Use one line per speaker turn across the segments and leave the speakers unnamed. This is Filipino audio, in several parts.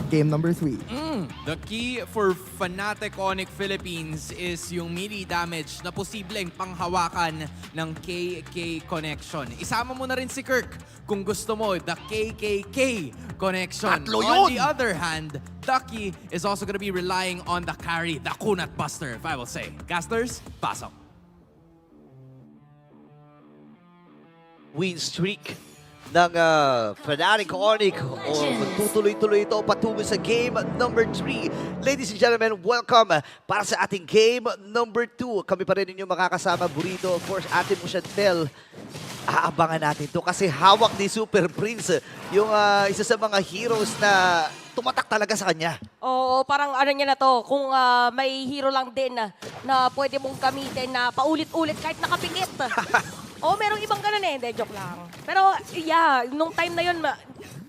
game number 3.
The key for Fnatic Onic Philippines is yung melee damage na posibleng panghawakan ng KK connection. Isama mo na rin si Kirk kung gusto mo, the KKK connection.
Tatlo
On
yun!
the other hand, Ducky is also gonna be relying on the carry, the Kunat Buster, if I will say. Casters, pasok.
Win streak ng Fnatic Onic. Magtutuloy-tuloy ito patungo sa game number 3. Ladies and gentlemen, welcome para sa ating game number 2. Kami pa rin ninyo makakasama, Burrito, of course, Ate Mushantel. Aabangan natin to kasi hawak ni Super Prince yung isa sa mga heroes na tumatak talaga sa kanya.
Oo, parang ano niya na to, kung may hero lang din na pwede mong gamitin na paulit-ulit kahit nakapikit. Oo, merong ibang ganun eh. Hindi, joke lang. Pero yeah, nung time na yun,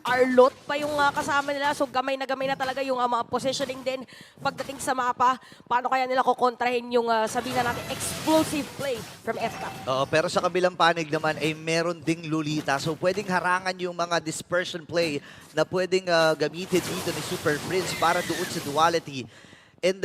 Arlot pa yung kasama nila. So gamay na talaga yung mga positioning din pagdating sa mapa. Paano kaya nila kukontrahin yung sabihin na natin explosive play from FCAP?
Oo, pero sa kabilang panig naman ay meron ding Lolita. So pwedeng harangan yung mga dispersion play na pwedeng gamitin dito ni Super Prince para doon sa duality. And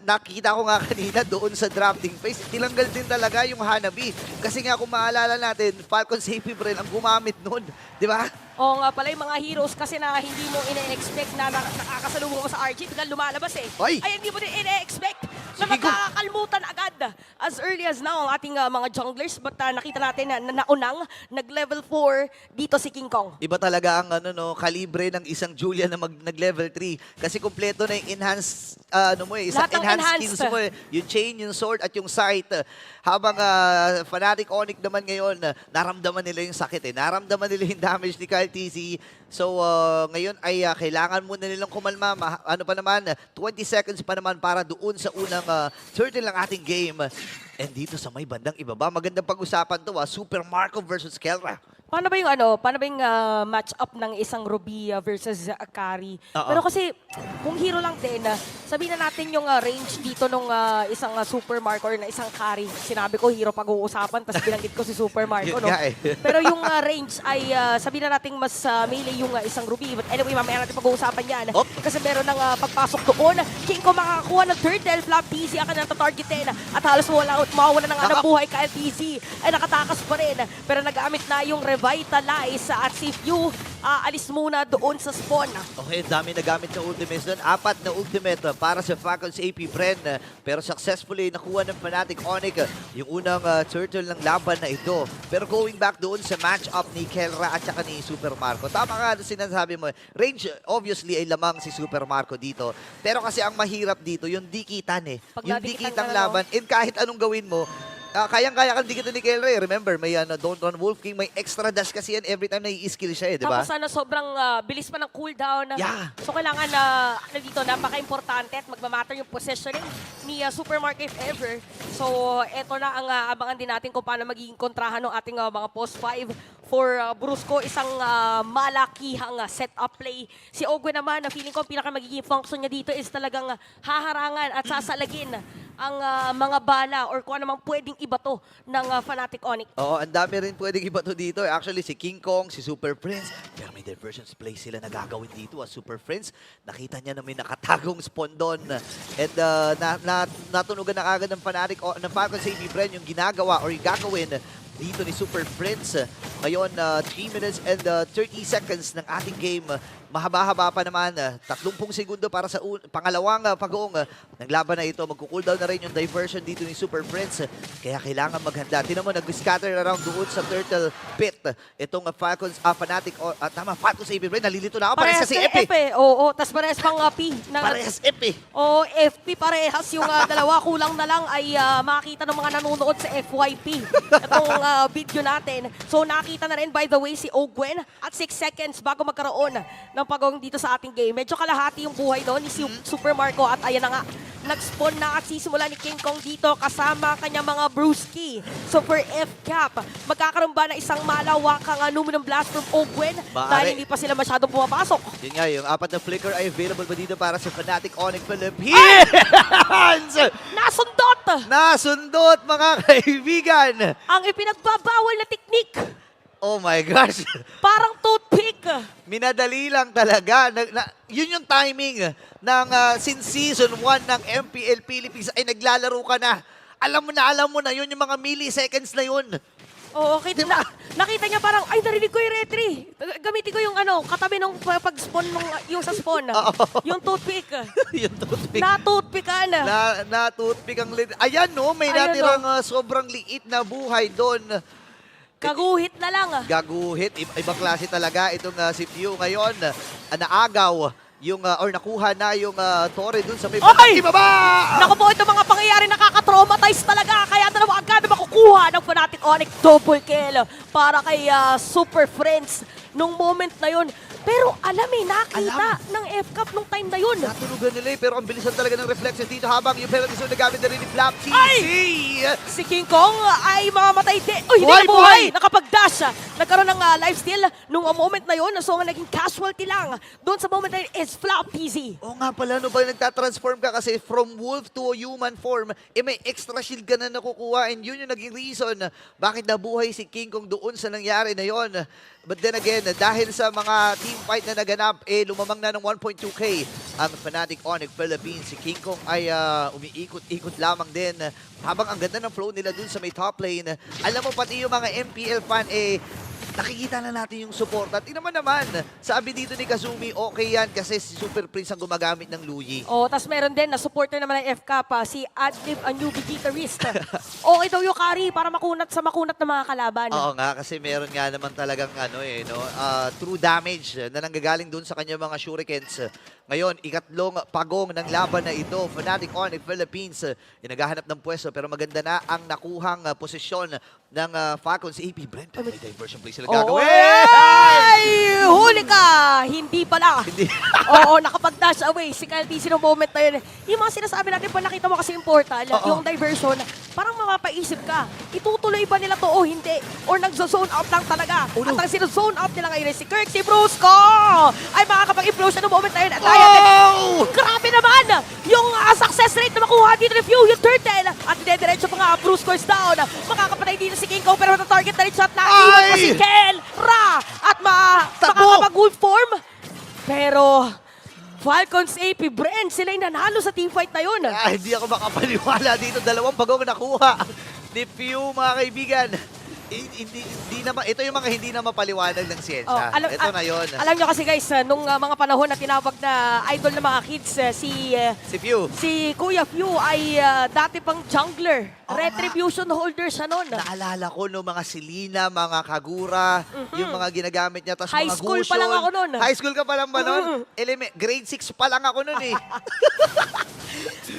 nakita ko nga kanina doon sa drafting phase, tinanggal din talaga yung Hanabi. Kasi nga kung maalala natin, Falcon Safety Brain ang gumamit nun. Di ba?
Oo nga pala, yung mga heroes kasi na hindi mo ine-expect na nakakasalubong mo sa RG, biglang lumalabas eh.
Ay!
Ay, hindi mo din ine-expect na
Sige, go.
magkakakalmutan agad. As early as now, ang ating mga junglers, but nakita natin na naunang, nag-level 4 dito si King Kong.
Iba talaga ang kalibre ng isang Julian na nag-level 3. Kasi kumpleto na yung enhanced, isang
Lahat ng
enhanced
enhanced.
skills mo. Yung chain, yung sword, at yung sight. Habang Fnatic Onic naman ngayon, naramdaman nila yung sakit eh. Naramdaman nila yung damage ni Kyle TC. So ngayon ay kailangan muna nilang kumalma. Ano pa naman, 20 seconds pa naman para doon sa unang turtle ng ating game. And dito sa may bandang ibaba, magandang pag-usapan to Super Marco versus Kelra.
Paano ba yung match-up ng isang Ruby versus Akari?
Oo.
Pero kasi, kung hero lang din, sabihin na natin yung range dito nung isang Super Marco or na isang Akari. Sinabi ko, hero pag-uusapan, tapos binanggit ko si Super Marco,
Yun
no?
nga eh.
Pero yung range ay, sabihin na natin mas melee yung isang Ruby. But anyway, mamaya natin pag-uusapan yan.
Op.
Kasi meron ng pagpasok doon. King ko makakakuha ng turtle, flap PC, ang kanyang tatargetin. At halos mawawala ng ng buhay ka LTC. Ay nakatakas pa rin. Pero nagamit na yung Revitalize at si Few alis muna doon sa spawn.
Okay, dami nagamit na ultimates doon. 4 na ultimate para sa Falcons AP Bren. Pero successfully nakuha ng Fnatic Onic yung unang turtle ng laban na ito. Pero going back doon sa match-up ni Kelra at saka ni Super Marco. Tama nga sinasabi mo, range obviously ay lamang si Super Marco dito. Pero kasi ang mahirap dito, yung dikitan eh.
Pag
Yung
nadikitan
dikitang
ka na, no?
laban. And kahit anong gawin mo, kayang-kaya kang dikita ni Kelra eh. Remember, may Don't Run Wolf King, may extra dash kasi yan every time na i-skill siya eh, di ba?
Tapos sobrang bilis pa ng cooldown.
Yeah.
So kailangan dito, napaka-importante at magmamatter yung positioning ni Super Marco if ever. So eto na ang abangan din natin kung paano magiging kontrahan ng ating mga post 5 for Brusco. Isang malakihang setup play. Si Ogwe naman, na feeling ko pinaka magiging function niya dito is talagang haharangan at sasalagin ang mga bala or kung ano mang pwedeng ibato ng Fnatic Onic.
Oo, ang dami rin pwedeng iba to dito. Actually, si King Kong, si Super Prince. Pero may diversions play sila na gagawin dito. Super Prince, nakita niya na may nakatagong spawn doon. And natunugan na agad ng Fnatic, ng Falcons AP Bren yung ginagawa or yung gagawin dito ni Super Prince. Ngayon, 3 minutes and 30 seconds ng ating game. Mahaba-haba pa naman. 30 segundo para sa pangalawang pag-uong ng laban na ito. Magkukooldown na rin yung diversion dito ni Super Prince. Kaya kailangan maghanda. Tinan mo, nag-scatter around doon sa Turtle Pit. Itong Falcons, Fnatic, Falcons AP Bren. Nalilito na ako. Parehas kasi F eh.
Oo, tas parehas pang P.
Parehas F eh.
Oo, FP parehas yung dalawa. Kulang na lang ay makita ng mga nanonood sa FYP. Itong video natin. So nakita na rin by the way si Ogwen at 6 seconds bago magkaroon ng pagong dito sa ating game. Medyo kalahati yung buhay doon ni Super Marco at ayan na nga, nag-spawn na at sisimula ni King Kong dito kasama kanyang mga Brewski. So for FCAP, magkakaroon ba na isang malawakang aluminum blast from Ogwen dahil hindi pa sila masyadong pumapasok?
Yun nga, yung 4 na flicker ay available ba dito para sa Fnatic Onic Philippines?
Nasundot!
Nasundot, mga kaibigan!
Ang ipinagbabawal na teknik!
Oh my gosh!
Parang toothpick!
Minadali lang talaga. yun yung timing ng since season 1 ng MPL Philippines ay naglalaro ka na. Alam mo na, yun yung mga milliseconds na yun.
Oo, nakita niya parang, ay, narinig ko yung retry. Gamitin ko yung katabi nung pag-spawn yung sa spawn. Yung toothpick.
Yung toothpick.
Na-toothpickan.
Na-toothpick ang Ayan no, may
Ayan,
natirang sobrang liit na buhay doon.
Kaguhit na lang.
Gaguhit, ibang klase talaga itong si Pew ngayon. Naagaw yung or nakuha na yung Torre dun sa may ibaba!
Naku po, ito mga pangyayari nakaka-traumatize talaga. Kaya dalawa agad makukuha ng Fnatic Onyx double kill para kay Super Friends nung moment na yun. Pero nakita ng FCAP nung time na yun.
Natunugan nila pero ang bilisan talaga ng reflexes dito habang yung penalty zone nagamit na rin ni Flap TC.
Si King Kong ay mamamatay din. Uy, hindi na buhay! Nakapag-dash. Nagkaroon ng lifesteal nung moment na yun. So, naging casualty lang. Doon sa moment na yun is Flap TC.
Oo nga pala, no ba nagtatransform ka kasi from wolf to a human form, may extra shield ka na nakukuha and yun yung naging reason bakit nabuhay si King Kong doon sa nangyari na yun. But then again, dahil sa mga team fight na naganap, lumamang na ng 1.2k ang Fnatic Onyx Philippines. Si King Kong ay umiikot-ikot lamang din. Habang ang ganda ng flow nila dun sa may top lane, alam mo pati yung mga MPL fan, nakikita na natin yung support. At naman, sabi dito ni Kazumi, okay yan kasi si Super Prince ang gumagamit ng Luyi.
Oh, tas meron din na supporter naman ng FK pa, si Adlib, a newbie guitarist. Okay daw yung carry para makunat ng mga kalaban.
Oo nga, kasi meron nga naman talagang true damage na nanggagaling dun sa kanyang mga shurikens. Ngayon, ikatlong pagong ng laban na ito. Fnatic Onyx Philippines, naghahanap ng pwesto pero maganda na ang nakuhang posisyon ng Falcons. AP Brent, may diversion play sila gagawin.
Ay! Huli ka! Hindi pala.
Hindi.
Oo, nakapag-dash away. Si Kyle TC nung moment na yun. Yung mga sinasabi natin, pag nakita mo kasi yung portal, yung diversion, parang mapapaisip ka, itutuloy ba nila to o hindi? Or nagzo-zone out lang talaga? At ang sino-zone out nila ngayon si Kirk, si Brusco! Ay, makakapag-implosion nung moment na yun. At grabe naman! Yung success rate na makuha dito ni Few, yung turtle. At dire-diretso pa nga, Brusco is down. Makakapatay dito si King Kong, pero na-target na rin shot na iwan pa si Kel Ra. At makakapag-wolf form. Pero Falcons AP Brent, sila yung nanalo sa teamfight na yun.
Hindi ako makapaniwala dito. Dalawang bagong nakuha ni Pew, mga kaibigan. Hindi naman, ito yung mga hindi na mapaliwanag ng siyensya. Ito na yun.
Alam nyo kasi guys, nung mga panahon na tinawag na idol ng mga kids, si
Pew.
Si Kuya Few ay dati pang jungler. Retribution holder siya noon.
Naalala ko no mga Selena, mga Kagura, yung mga ginagamit niya. Tas
High
mga
school
Gusion.
pa lang ako nun.
High school ka pa lang ba nun? Grade 6 pa lang ako nun eh.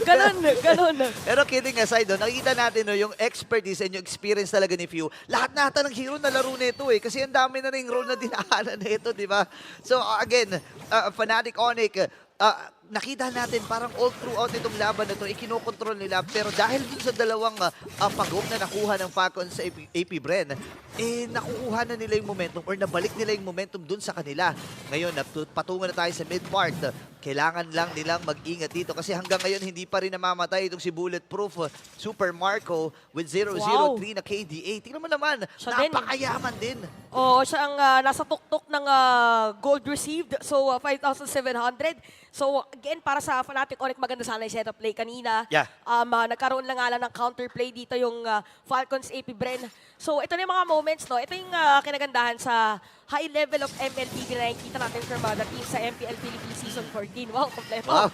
Ganon.
Pero kidding aside, nakikita natin yung expertise and yung experience talaga ni Few. Lahat nata ng hero na laro nito kasi ang dami na ring role na dinaanan nito, di ba? So again, Fnatic Onyx, nakita natin parang all throughout itong laban na ito, ikinokontrol nila. Pero dahil dun sa dalawang pagong na nakuha ng Falcons sa AP Bren, nakukuha na nila yung momentum or nabalik nila yung momentum dun sa kanila. Ngayon, patungo na tayo sa mid-part. Kailangan lang nilang mag-ingat dito kasi hanggang ngayon hindi pa rin namamatay itong si Bulletproof Super Marco with 0-0-3 na KDA. Tingnan mo naman, napakayaman din.
Oo, siya ang nasa tuktok ng gold received. So, 5,700. So, again, para sa Fnatic Onyx, maganda sana yung setup play kanina.
Yeah.
Nagkaroon lang nga lang ng counterplay dito yung Falcons AP Bren. So, ito na yung mga moments, no? Ito yung kinagandahan sa high level of MLBB na nakikita natin from the team sa MPL Philippines Season 14. Wow, kompleto.
Wow.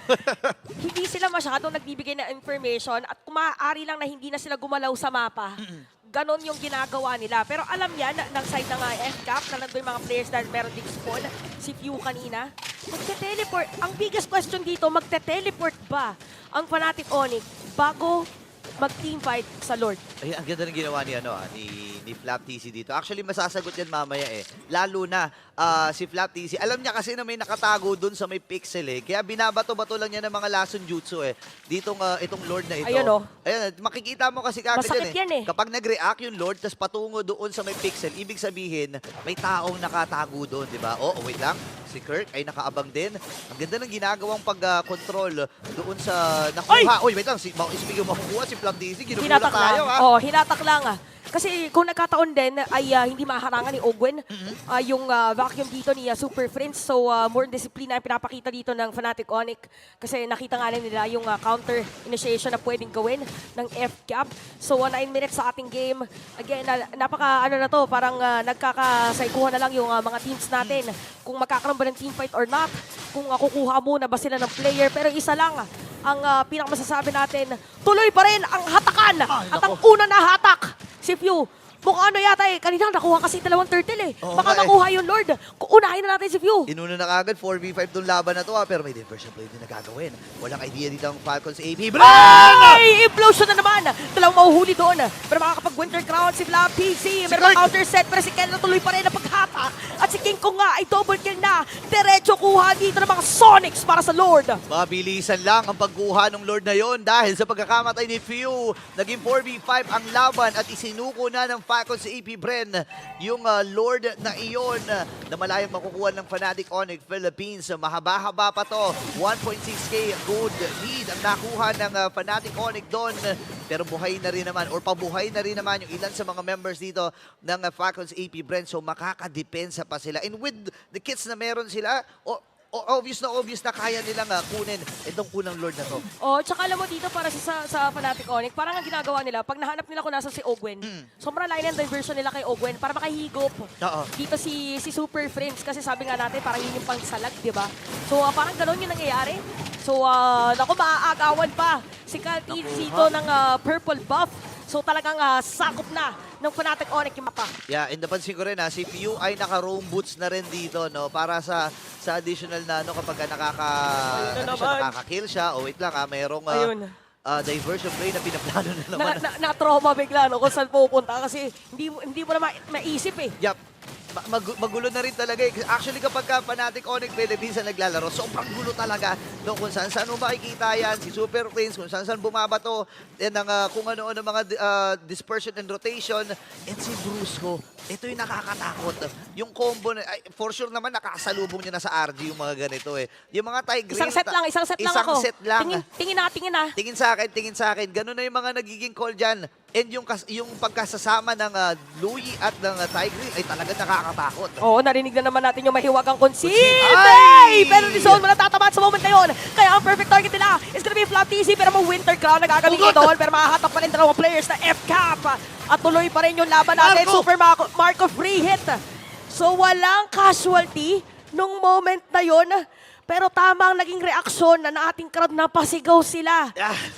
Hindi sila masyadong nagbibigay ng information at kung maaari lang na hindi na sila gumalaw sa mapa. Ganon yung ginagawa nila. Pero alam yan, ng side ng FCAP, na nandun yung mga players na meron ding spawn, si Few kanina, magte-teleport. Ang biggest question dito, magte-teleport ba ang Fnatic Onyx bago mag-teamfight sa Lord?
Ay, ang ganda ng ginawa ni Flap TC dito. Actually, masasagot yan mamaya Lalo na si Flap TC. Alam niya kasi na may nakatago dun sa may pixel Kaya binabato-bato lang niya ng mga lason jutsu itong Lord na ito.
Ayun
Ayan, makikita mo kasi kagad
masakit yan
Kapag nag-react yung Lord, tas patungo doon sa may pixel, ibig sabihin, may taong nakatago doon, di ba? Wait lang. Si Kirk ay nakaabang din. Ang ganda ng ginagawang pag-control doon sa nakuha. Wait lang. Speaking of makukuha, si Flap TC, ginugulat tayo, ha?
Hinatak lang. Kasi kung nagkataon din ay hindi maharangan ni Ogwen yung vacuum dito ni Super Friends. So more discipline ang pinapakita dito ng Fnatic Onyx. Kasi nakita nga nila yung counter initiation na pwedeng gawin ng F-Cap. So 9 minutes sa ating game. Again, napaka ano na to, parang nagkakasaikuhan na lang yung mga teams natin. Kung magkakaroon ba ng teamfight or not. Kung kukuha muna ba sila ng player. Pero isa lang ang pinakamasasabi natin, tuloy pa rin ang hatakan. At ang una na hatak, si Few. Mukhang ano yata kanina nakuha kasi 2 turtle
Oo
Baka
nga
makuha yung Lord. Unahin na natin si Few.
Inuna na kagad, 4v5 tong laban na to pero may diversion play din na gagawin. Walang idea dito ang Falcons AP.
Ay! Implosion na naman! Dalawang mahuhuli doon. Pero makakapag-Winter Crown si Flap PC. Meron
Kurt!
mga counter set pero si Ken tuloy pa rin ang paghata. At si King Kong nga ay double kill na. Diretso kuha dito ng mga Sonics para sa Lord.
Mabilisan lang ang pagkuha ng Lord na yon dahil sa pagkakamatay ni Few. Naging 4v5 ang laban at isinuko na ng Falcons AP Bren yung Lord na iyon na malayang makukuha ng Fnatic Onyx Philippines. Mahaba-haba pa to. 1.6k gold lead ang nakuha ng Fnatic Onyx doon. Pero buhay na rin naman or pabuhay na rin naman yung ilan sa mga members dito ng Falcons AP Bren. So makakadepensa pa sila. And with the kits na meron sila, obvious na kaya nilang kunin itong unang Lord na to.
Tsaka alam mo dito para sa Fnatic Onyx, parang ang ginagawa nila, pag nahanap nila kung nasa si Ogwen, sobrang line and diversion nila kay Ogwen para makahigop.
Oo.
Dito si Super Friends kasi sabi nga natin parang yun yung pangsalag, di ba? So parang gano'n yung nangyayari. So naku, maaagawan pa si Kaltin dito ng purple buff. So talagang sakop na ng Fnatic Onyx yung mapa.
Yeah, and napansin ko rin si Few ay naka-roam boots na rin dito, no? Para sa additional na kapag nakaka-kill siya. Wait lang merong diversion play na pinaplano na naman.
Na-trauma bigla kung saan pupunta kasi hindi mo na maisip
Yup. Magulo na rin talaga. Actually, kapag Fnatic Onyx Philippines ang naglalaro, sobrang gulo talaga. No, kung saan mo makikita yan, si Super Prince, kung saan bumabato, and kung ano-ano mga dispersion and rotation, and si Brusco. Ito yung nakakatakot. Yung combo, for sure naman, nakasalubong niya na sa RG yung mga ganito Yung mga Tigreal.
Isang set lang ako.
Isang set lang.
Tingin na.
Tingin sa akin. Ganun na yung mga nagiging call dyan. And yung pagkasasama ng Louie at ng Tigreal ay talaga nakakatakot.
Oo, narinig na naman natin yung mahiwagang concede.
Ay!
Pero ni Zone wala tatamaan sa moment na yun. Kaya ang perfect target nila is gonna be Flap TC pero may Winter Crown na gagamitin doon. Pero makahatap pa rin dalawang players na F-Cap. At tuloy pa rin yung laban natin. Super Marco free hit. So walang casualty nung moment na yun. Pero tama ang naging reaksyon na ating crowd napasigaw sila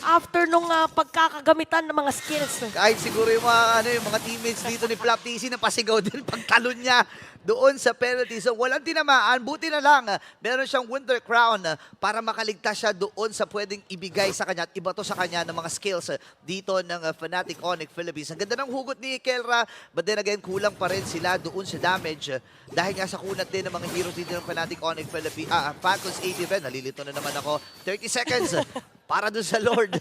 after nung pagkakagamitan ng mga skills.
Kahit siguro yung mga teammates dito ni Flap TC na pasigaw din pagtalon niya doon sa penalty. So walang tinamaan, buti na lang meron siyang Winter Crown para makaligtas siya doon sa pwedeng ibigay sa kanya at ibato sa kanya ng mga skills dito ng Fnatic Onyx Philippines. Ang ganda ng hugot ni Kelra, but then again kulang pa rin sila doon sa damage dahil nga sa kunat din ng mga heroes dito ng Fnatic Onyx Philippines. Falcons 80 rin, nalilito na naman ako. 30 seconds para doon sa Lord.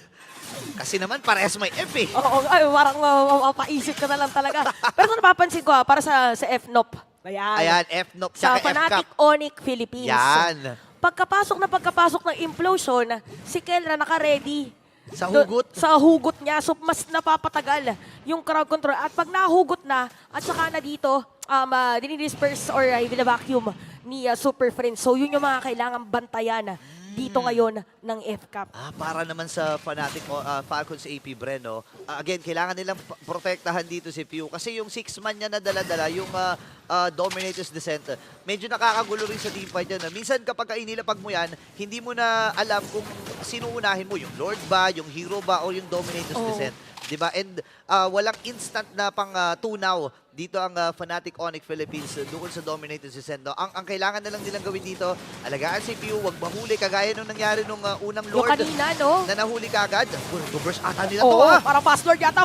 Kasi naman parehas may F
Oo, parang mapaisip ka na lang talaga. Pero kung napapansin ko para sa FNOP.
Ayan, F-Nop
sa
sa
Fnatic
F-Cup.
Onyx Philippines.
Yan.
Pagkapasok ng implosion, si Kelra naka-ready.
Sa hugot?
Sa hugot niya. So, mas napapatagal yung crowd control. At pag nahugot na, at saka na dito, dinidisperse or vacuum ni Super Friends. So, yun yung mga kailangan bantayan dito ngayon ng F-Cup.
Para naman sa Fnatic Falcons AP Bren, no? Again, kailangan nilang protektahan dito si Few. Kasi yung 6-man niya na dala-dala, yung Dominator's Descent, medyo nakakagulo rin sa teamfight yan. Minsan kapag inilapag mo yan, hindi mo na alam kung sino unahin mo. Yung Lord ba, yung Hero ba, o yung Dominator's Descent. Diba? And walang instant na pang tunaw dito ang Fnatic Onyx Philippines doon sa Dominator's Descent. No? Ang kailangan na lang nilang gawin dito, alagaan si Few, wag mahuli kagaya nung nangyari nung unang Lord.
Yung kanina, no?
Na nahuli kagad. Go-burst ata nila
Oo,
to
parang fast lord yata.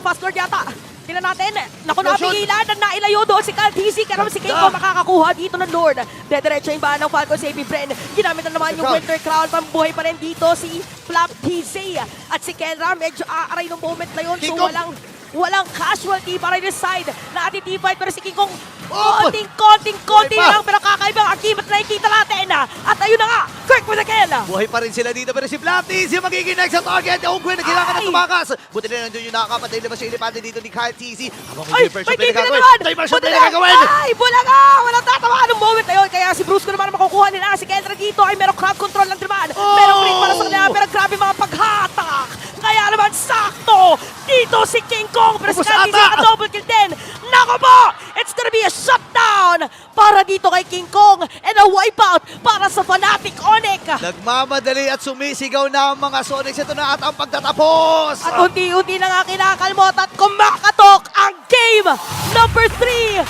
Tingnan natin. Naku, napigilan at nailayo doon si Cal TC. Karoon si Keiko makakakuha dito ng Lord. Dediretso yung bahan ng Falcons AP Bren. Ginamit na naman yung Winter Crown. Pambuhay pa rin dito si Flap TC. At si Kelra medyo aaray ng moment na yun. So walang casualty para this side. Natitified pero si King Kong
Oh!
konting
Buhay pa.
lang pero kakaiba ang akim at nakikita natin. At ayun na nga, Kirk with the kill.
Buhay pa rin sila dito pero si Blatis yung magiging next sa target. Ogwen na kailangan na
Ay!
tumakas. Buti na nandun yung nakakapatay na ba siya ilipante dito ni Kyle TC. Habang
Ay,
may
may
play
TV na
na
naman!
gagawin. Diversion play na gagawin.
Ay, bulaga! Walang tatawa ng moment na yun. Kaya si Bruce ko naman makukuha nila. Si Kendra dito ay merong crowd control lang naman.
Oh!
Merong ring para sa kanila. Pero grabe mga paghatak. Kaya naman sakto. Dito si King Kong. Pero si
Ubus
Candice
ata!
double kill din. Nako po! It's gonna be a shutdown para dito kay King Kong. And a wipeout para sa Fnatic Onyx.
Nagmamadali at sumisigaw na ang mga Sonics. Ito na at ang pagtatapos.
At unti-unti na nga kinakalmot at kumakatok ang game number 3.